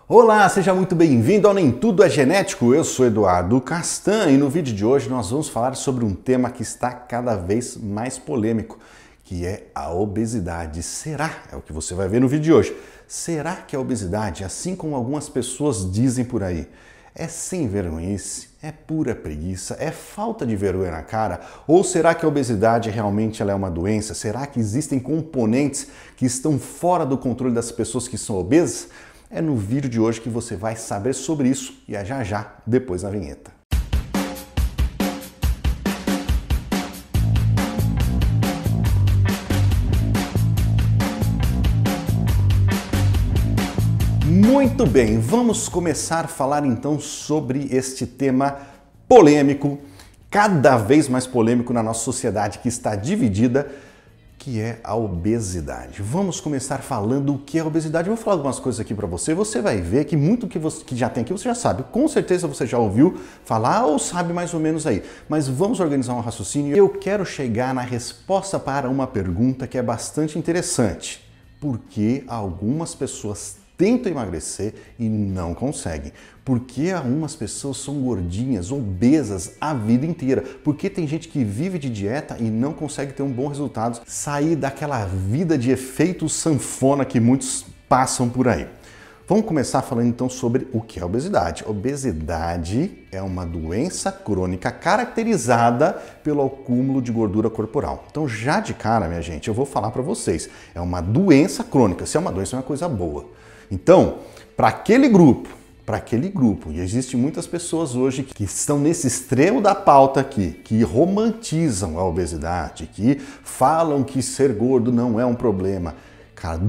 Olá, seja muito bem-vindo ao Nem Tudo é Genético. Eu sou Eduardo Castan e no vídeo de hoje nós vamos falar sobre um tema que está cada vez mais polêmico, que é a obesidade. Será? É o que você vai ver no vídeo de hoje. Será que a obesidade, assim como algumas pessoas dizem por aí, é sem vergonhice? É pura preguiça? É falta de vergonha na cara? Ou será que a obesidade realmente ela é uma doença? Será que existem componentes que estão fora do controle das pessoas que são obesas? É no vídeo de hoje que você vai saber sobre isso e é já depois da vinheta. Muito bem, vamos começar a falar então sobre este tema polêmico, cada vez mais polêmico na nossa sociedade que está dividida, que é a obesidade. Vamos começar falando o que é a obesidade. Eu vou falar algumas coisas aqui para você. Você vai ver que muito que já tem aqui você já sabe. Com certeza você já ouviu falar ou sabe mais ou menos aí. Mas vamos organizar um raciocínio. Eu quero chegar na resposta para uma pergunta que é bastante interessante. Por que algumas pessoas tentam emagrecer e não conseguem? Porque algumas pessoas são gordinhas, obesas a vida inteira? Porque tem gente que vive de dieta e não consegue ter um bom resultado, sair daquela vida de efeito sanfona que muitos passam por aí. Vamos começar falando então sobre o que é obesidade. Obesidade é uma doença crônica caracterizada pelo acúmulo de gordura corporal. Então já de cara, minha gente, eu vou falar para vocês, é uma doença crônica. Se é uma doença, é uma coisa boa. Então, para aquele grupo, e existem muitas pessoas hoje que estão nesse extremo da pauta aqui, que romantizam a obesidade, que falam que ser gordo não é um problema. Cara,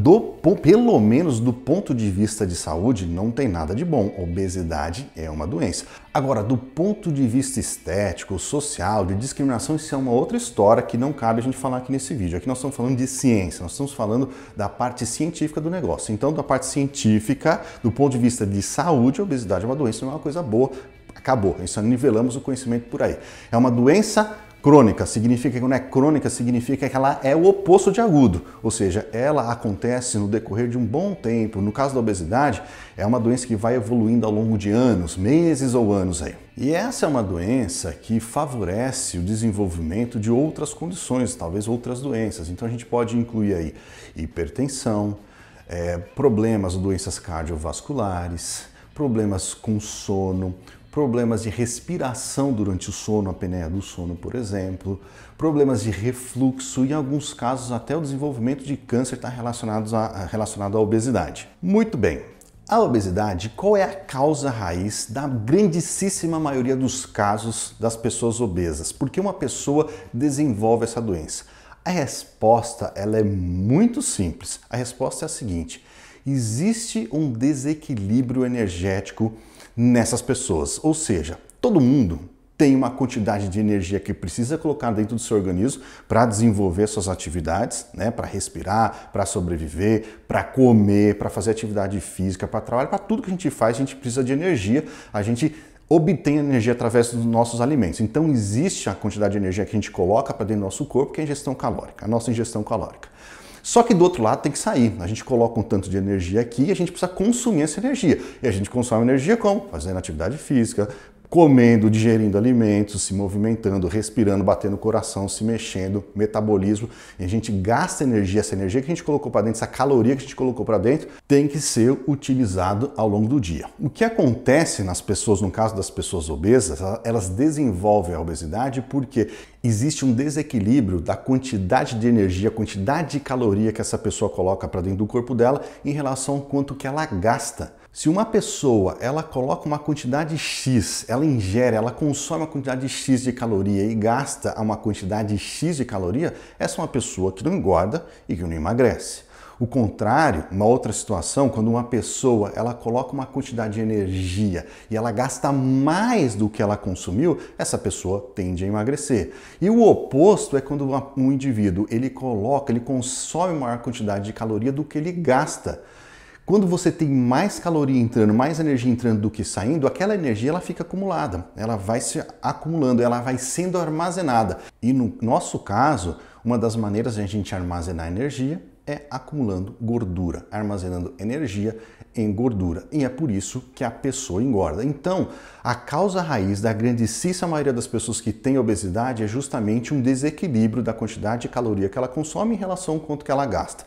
pelo menos do ponto de vista de saúde, não tem nada de bom. Obesidade é uma doença. Agora, do ponto de vista estético, social, de discriminação, isso é uma outra história que não cabe a gente falar aqui nesse vídeo. Aqui nós estamos falando de ciência, nós estamos falando da parte científica do negócio. Então, da parte científica, do ponto de vista de saúde, a obesidade é uma doença, não é uma coisa boa. Acabou, isso nivelamos o conhecimento por aí. É uma doença crônica, significa que quando é crônica, significa que ela é o oposto de agudo, ou seja, ela acontece no decorrer de um bom tempo. No caso da obesidade, é uma doença que vai evoluindo ao longo de anos, meses ou anos aí. E essa é uma doença que favorece o desenvolvimento de outras condições, talvez outras doenças. Então a gente pode incluir aí hipertensão, problemas ou doenças cardiovasculares, problemas com sono, problemas de respiração durante o sono, a apneia do sono, por exemplo, problemas de refluxo e, em alguns casos, até o desenvolvimento de câncer está relacionado à obesidade. Muito bem, a obesidade, qual é a causa raiz da grandíssima maioria dos casos das pessoas obesas? Por que uma pessoa desenvolve essa doença? A resposta ela é muito simples. A resposta é a seguinte: existe um desequilíbrio energético nessas pessoas, ou seja, todo mundo tem uma quantidade de energia que precisa colocar dentro do seu organismo para desenvolver suas atividades, né? Para respirar, para sobreviver, para comer, para fazer atividade física, para trabalhar, para tudo que a gente faz, a gente precisa de energia, a gente obtém energia através dos nossos alimentos. Então existe a quantidade de energia que a gente coloca para dentro do nosso corpo, que é a ingestão calórica, a nossa ingestão calórica. Só que do outro lado tem que sair. A gente coloca um tanto de energia aqui e a gente precisa consumir essa energia. E a gente consome energia como? Fazendo atividade física, comendo, digerindo alimentos, se movimentando, respirando, batendo o coração, se mexendo, metabolismo. E a gente gasta energia, essa energia que a gente colocou para dentro, essa caloria que a gente colocou para dentro, tem que ser utilizado ao longo do dia. O que acontece nas pessoas, no caso das pessoas obesas, elas desenvolvem a obesidade porque existe um desequilíbrio da quantidade de energia, quantidade de caloria que essa pessoa coloca para dentro do corpo dela em relação ao quanto que ela gasta. Se uma pessoa, ela coloca uma quantidade X, ela ingere, ela consome uma quantidade X de caloria e gasta uma quantidade X de caloria, essa é uma pessoa que não engorda e que não emagrece. O contrário, uma outra situação, quando uma pessoa ela coloca uma quantidade de energia e ela gasta mais do que ela consumiu, essa pessoa tende a emagrecer. E o oposto é quando um indivíduo ele consome maior quantidade de caloria do que ele gasta. Quando você tem mais caloria entrando, mais energia entrando do que saindo, aquela energia ela fica acumulada, ela vai se acumulando, ela vai sendo armazenada. E no nosso caso, uma das maneiras de a gente armazenar energia é acumulando gordura, armazenando energia em gordura. E é por isso que a pessoa engorda. Então, a causa raiz da grandíssima maioria das pessoas que têm obesidade é justamente um desequilíbrio da quantidade de caloria que ela consome em relação ao quanto que ela gasta.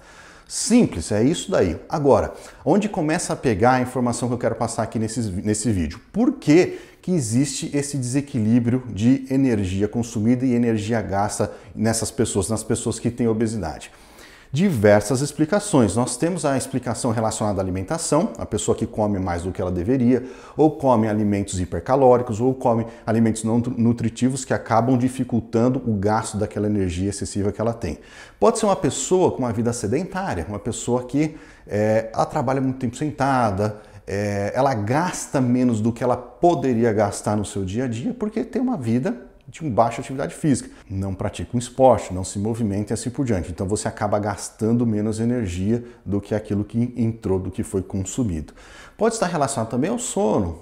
Simples, é isso daí. Agora, onde começa a pegar a informação que eu quero passar aqui nesse vídeo? Por que existe esse desequilíbrio de energia consumida e energia gasta nas pessoas que têm obesidade? Diversas explicações. Nós temos a explicação relacionada à alimentação, a pessoa que come mais do que ela deveria, ou come alimentos hipercalóricos, ou come alimentos não nutritivos que acabam dificultando o gasto daquela energia excessiva que ela tem. Pode ser uma pessoa com uma vida sedentária, uma pessoa que ela trabalha muito tempo sentada, ela gasta menos do que ela poderia gastar no seu dia a dia, porque tem uma vida de baixa atividade física, não pratica um esporte, não se movimenta e assim por diante. Então você acaba gastando menos energia do que aquilo que entrou, do que foi consumido. Pode estar relacionado também ao sono.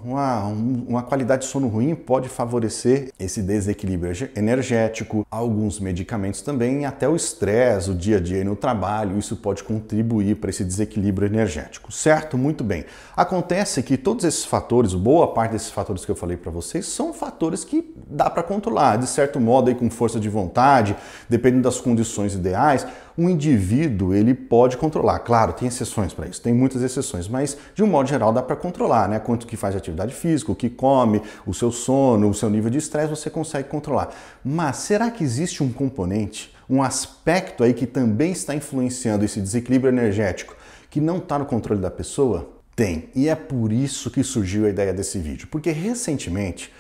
Uma qualidade de sono ruim pode favorecer esse desequilíbrio energético, alguns medicamentos também, até o estresse, o dia a dia no trabalho, isso pode contribuir para esse desequilíbrio energético, certo? Muito bem. Acontece que todos esses fatores, boa parte desses fatores que eu falei para vocês, são fatores que dá para controlar, de certo modo, aí, com força de vontade, dependendo das condições ideais, um indivíduo ele pode controlar. Claro, tem exceções para isso, tem muitas exceções, mas de um modo geral dá para controlar, né? Quanto que faz de atividade física, o que come, o seu sono, o seu nível de estresse, você consegue controlar. Mas será que existe um componente, um aspecto aí que também está influenciando esse desequilíbrio energético que não está no controle da pessoa? Tem, e é por isso que surgiu a ideia desse vídeo, porque recentemente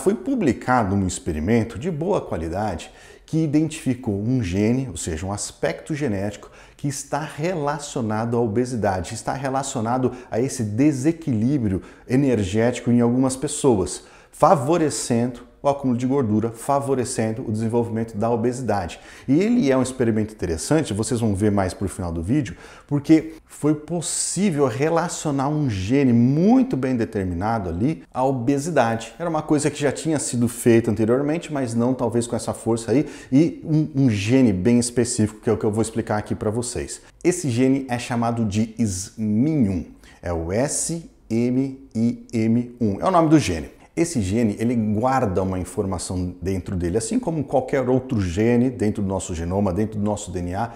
foi publicado um experimento de boa qualidade que identificou um gene, ou seja, um aspecto genético que está relacionado à obesidade, está relacionado a esse desequilíbrio energético em algumas pessoas, favorecendo o acúmulo de gordura, favorecendo o desenvolvimento da obesidade. E ele é um experimento interessante, vocês vão ver mais para o final do vídeo, porque foi possível relacionar um gene muito bem determinado ali à obesidade. Era uma coisa que já tinha sido feita anteriormente, mas não talvez com essa força aí, e um gene bem específico, que é o que eu vou explicar aqui para vocês. Esse gene é chamado de SMIM1, é o SMIM1, é o nome do gene. Esse gene, ele guarda uma informação dentro dele, assim como qualquer outro gene dentro do nosso genoma, dentro do nosso DNA,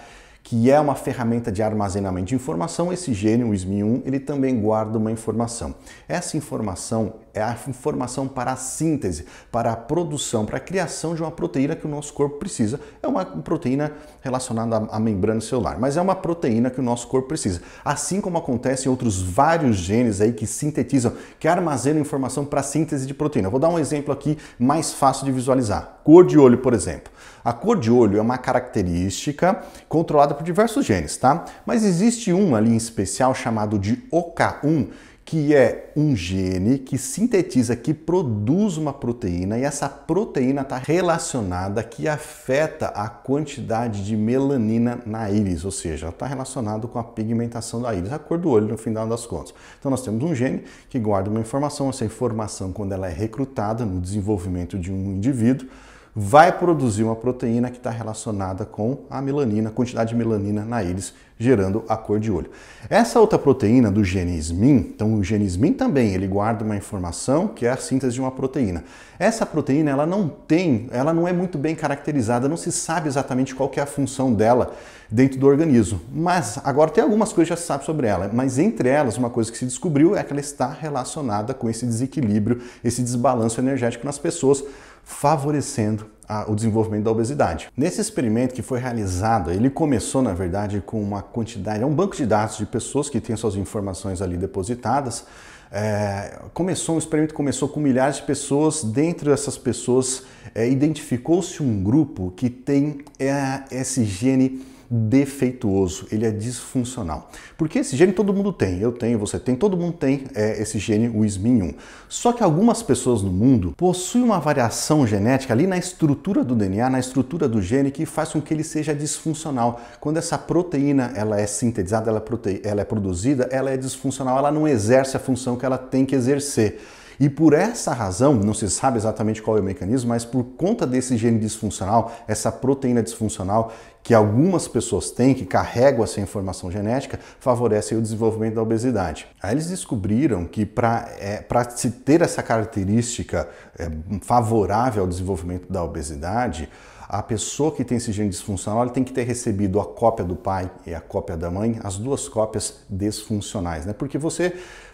que é uma ferramenta de armazenamento de informação. Esse gene, o SMIM1, ele também guarda uma informação. Essa informação é a informação para a síntese, para a produção, para a criação de uma proteína que o nosso corpo precisa. É uma proteína relacionada à membrana celular, mas é uma proteína que o nosso corpo precisa. Assim como acontece em outros vários genes aí que sintetizam, que armazenam informação para a síntese de proteína. Eu vou dar um exemplo aqui mais fácil de visualizar. Cor de olho, por exemplo. A cor de olho é uma característica controlada por diversos genes, tá? Mas existe um ali em especial chamado de OCA1, que é um gene que sintetiza, que produz uma proteína, e essa proteína está relacionada, que afeta a quantidade de melanina na íris, ou seja, está relacionado com a pigmentação da íris, a cor do olho no final das contas. Então nós temos um gene que guarda uma informação, essa informação, quando ela é recrutada no desenvolvimento de um indivíduo, vai produzir uma proteína que está relacionada com a melanina, a quantidade de melanina na íris, gerando a cor de olho. Essa outra proteína do gene SMIM, então o gene SMIM também, ele guarda uma informação que é a síntese de uma proteína. Essa proteína, ela não é muito bem caracterizada, não se sabe exatamente qual que é a função dela dentro do organismo. Mas agora tem algumas coisas que já se sabe sobre ela, mas entre elas, uma coisa que se descobriu é que ela está relacionada com esse desequilíbrio, esse desbalanço energético nas pessoas, favorecendo o desenvolvimento da obesidade. Nesse experimento que foi realizado, ele começou, na verdade, com uma quantidade, é um banco de dados de pessoas que têm suas informações ali depositadas. O experimento começou com milhares de pessoas. Dentre essas pessoas, identificou-se um grupo que tem esse gene defeituoso, ele é disfuncional. Porque esse gene todo mundo tem, eu tenho, você tem, todo mundo tem esse gene, o SMIM1. Só que algumas pessoas no mundo possuem uma variação genética ali na estrutura do DNA, na estrutura do gene, que faz com que ele seja disfuncional. Quando essa proteína ela é sintetizada, ela é produzida, ela é disfuncional, ela não exerce a função que ela tem que exercer. E por essa razão, não se sabe exatamente qual é o mecanismo, mas por conta desse gene disfuncional, essa proteína disfuncional que algumas pessoas têm, que carregam essa informação genética, favorece o desenvolvimento da obesidade. Aí eles descobriram que para se ter essa característica favorável ao desenvolvimento da obesidade, a pessoa que tem esse gene disfuncional tem que ter recebido a cópia do pai e a cópia da mãe, as duas cópias disfuncionais, né? Porque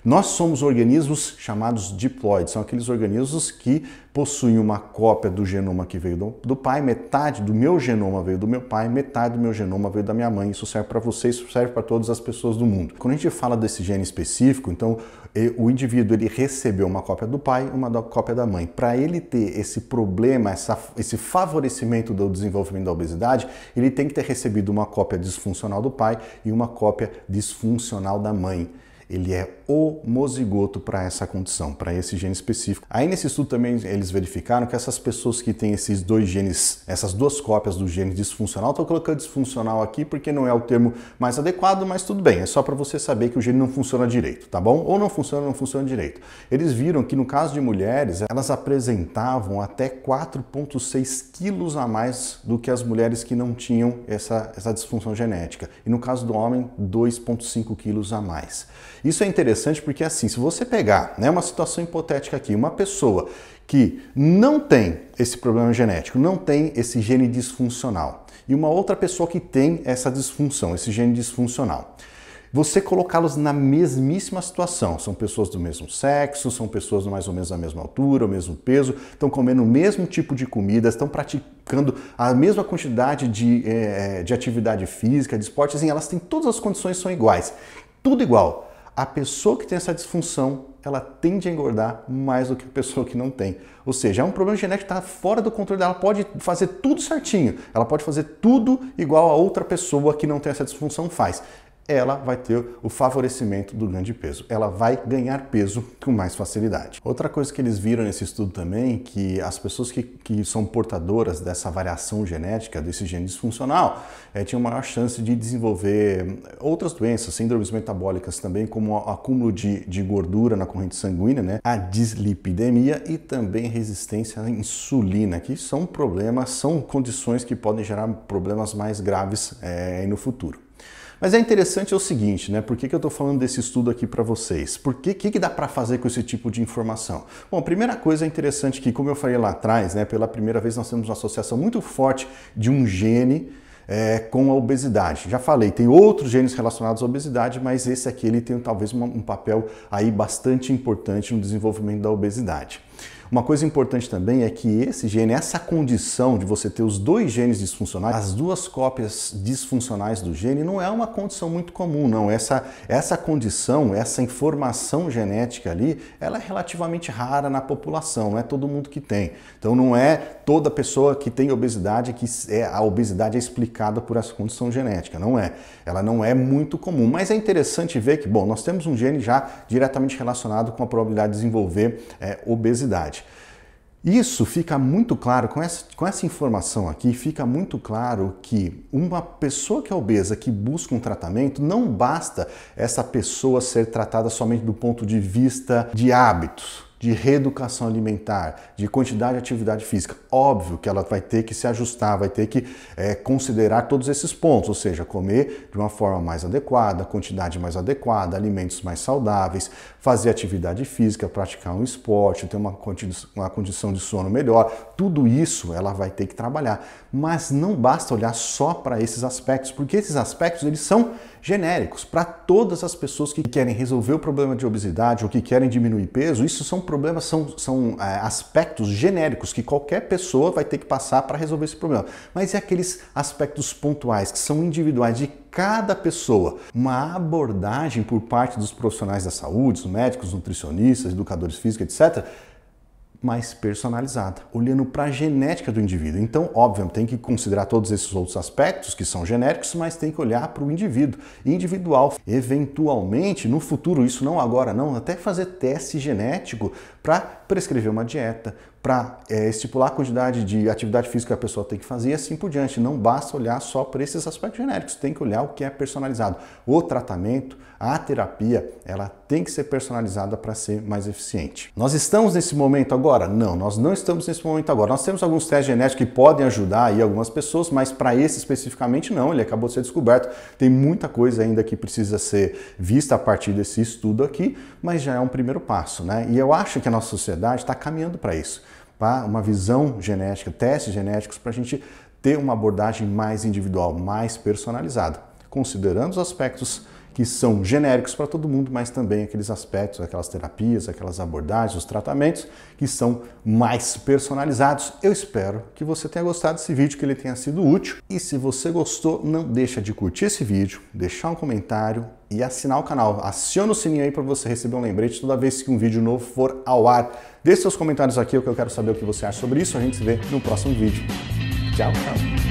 nós somos organismos chamados diploides, são aqueles organismos que possuem uma cópia do genoma que veio do pai, metade do meu genoma veio do meu pai, metade do meu genoma veio da minha mãe. Isso serve para você, isso serve para todas as pessoas do mundo. Quando a gente fala desse gene específico, então o indivíduo ele recebeu uma cópia do pai, uma cópia da mãe. Para ele ter esse problema, esse favorecimento do desenvolvimento da obesidade, ele tem que ter recebido uma cópia disfuncional do pai e uma cópia disfuncional da mãe. Ele é homozigoto para essa condição, para esse gene específico. Aí nesse estudo também eles verificaram que essas pessoas que têm esses dois genes, essas duas cópias do gene disfuncional, estou colocando disfuncional aqui porque não é o termo mais adequado, mas tudo bem, é só para você saber que o gene não funciona direito, tá bom? Ou não funciona direito. Eles viram que no caso de mulheres, elas apresentavam até 4,6 quilos a mais do que as mulheres que não tinham essa disfunção genética. E no caso do homem, 2,5 quilos a mais. Isso é interessante porque assim, se você pegar, né, uma situação hipotética aqui, uma pessoa que não tem esse problema genético, não tem esse gene disfuncional, e uma outra pessoa que tem essa disfunção, esse gene disfuncional, você colocá-los na mesmíssima situação, são pessoas do mesmo sexo, são pessoas mais ou menos da mesma altura, o mesmo peso, estão comendo o mesmo tipo de comida, estão praticando a mesma quantidade de atividade física, de esporte, assim, elas têm todas as condições, são iguais, tudo igual. A pessoa que tem essa disfunção, ela tende a engordar mais do que a pessoa que não tem. Ou seja, é um problema genético que está fora do controle dela. Ela pode fazer tudo certinho, ela pode fazer tudo igual a outra pessoa que não tem essa disfunção faz. Ela vai ter o favorecimento do ganho de peso. Ela vai ganhar peso com mais facilidade. Outra coisa que eles viram nesse estudo também, que as pessoas que são portadoras dessa variação genética, desse gene disfuncional, tinham maior chance de desenvolver outras doenças, síndromes metabólicas também, como o acúmulo de gordura na corrente sanguínea, né? A dislipidemia e também resistência à insulina, que são problemas, são condições que podem gerar problemas mais graves no futuro. Mas é interessante o seguinte, né? Por que eu estou falando desse estudo aqui para vocês? O que dá para fazer com esse tipo de informação? Bom, a primeira coisa é interessante que, como eu falei lá atrás, né? Pela primeira vez nós temos uma associação muito forte de um gene com a obesidade. Já falei, tem outros genes relacionados à obesidade, mas esse aqui ele tem talvez um papel aí bastante importante no desenvolvimento da obesidade. Uma coisa importante também é que esse gene, essa condição de você ter os dois genes disfuncionais, as duas cópias disfuncionais do gene, não é uma condição muito comum, não. Essa condição, essa informação genética ali, ela é relativamente rara na população, não é todo mundo que tem. Então não é toda pessoa que tem obesidade que a obesidade é explicada por essa condição genética, não é. Ela não é muito comum, mas é interessante ver que, bom, nós temos um gene já diretamente relacionado com a probabilidade de desenvolver obesidade. Isso fica muito claro, com essa informação aqui, fica muito claro que uma pessoa que é obesa, que busca um tratamento, não basta essa pessoa ser tratada somente do ponto de vista de hábitos, de reeducação alimentar, de quantidade de atividade física. Óbvio que ela vai ter que se ajustar, vai ter que considerar todos esses pontos, ou seja, comer de uma forma mais adequada, quantidade mais adequada, alimentos mais saudáveis, fazer atividade física, praticar um esporte, ter uma condição de sono melhor. Tudo isso ela vai ter que trabalhar. Mas não basta olhar só para esses aspectos, porque esses aspectos eles são genéricos para todas as pessoas que querem resolver o problema de obesidade ou que querem diminuir peso. Isso são problemas, são aspectos genéricos que qualquer pessoa vai ter que passar para resolver esse problema. Mas e aqueles aspectos pontuais que são individuais de cada pessoa? Uma abordagem por parte dos profissionais da saúde, os médicos, nutricionistas, educadores físicos, etc., mais personalizada, olhando para a genética do indivíduo. Então, óbvio, tem que considerar todos esses outros aspectos que são genéricos, mas tem que olhar para o indivíduo, individual. Eventualmente, no futuro, isso não agora não, até fazer teste genético para prescrever uma dieta, para estipular a quantidade de atividade física que a pessoa tem que fazer e assim por diante. Não basta olhar só para esses aspectos genéricos, tem que olhar o que é personalizado. O tratamento, A terapia, ela tem que ser personalizada para ser mais eficiente. Nós estamos nesse momento agora? Não, nós não estamos nesse momento agora. Nós temos alguns testes genéticos que podem ajudar aí algumas pessoas, mas para esse especificamente não, ele acabou de ser descoberto. Tem muita coisa ainda que precisa ser vista a partir desse estudo aqui, mas já é um primeiro passo, né? E eu acho que a nossa sociedade está caminhando para isso, para uma visão genética, testes genéticos, para a gente ter uma abordagem mais individual, mais personalizada, considerando os aspectos que são genéricos para todo mundo, mas também aqueles aspectos, aquelas terapias, aquelas abordagens, os tratamentos que são mais personalizados. Eu espero que você tenha gostado desse vídeo, que ele tenha sido útil. E se você gostou, não deixa de curtir esse vídeo, deixar um comentário e assinar o canal. Aciona o sininho aí para você receber um lembrete toda vez que um vídeo novo for ao ar. Deixe seus comentários aqui, que eu quero saber o que você acha sobre isso. A gente se vê no próximo vídeo. Tchau, tchau.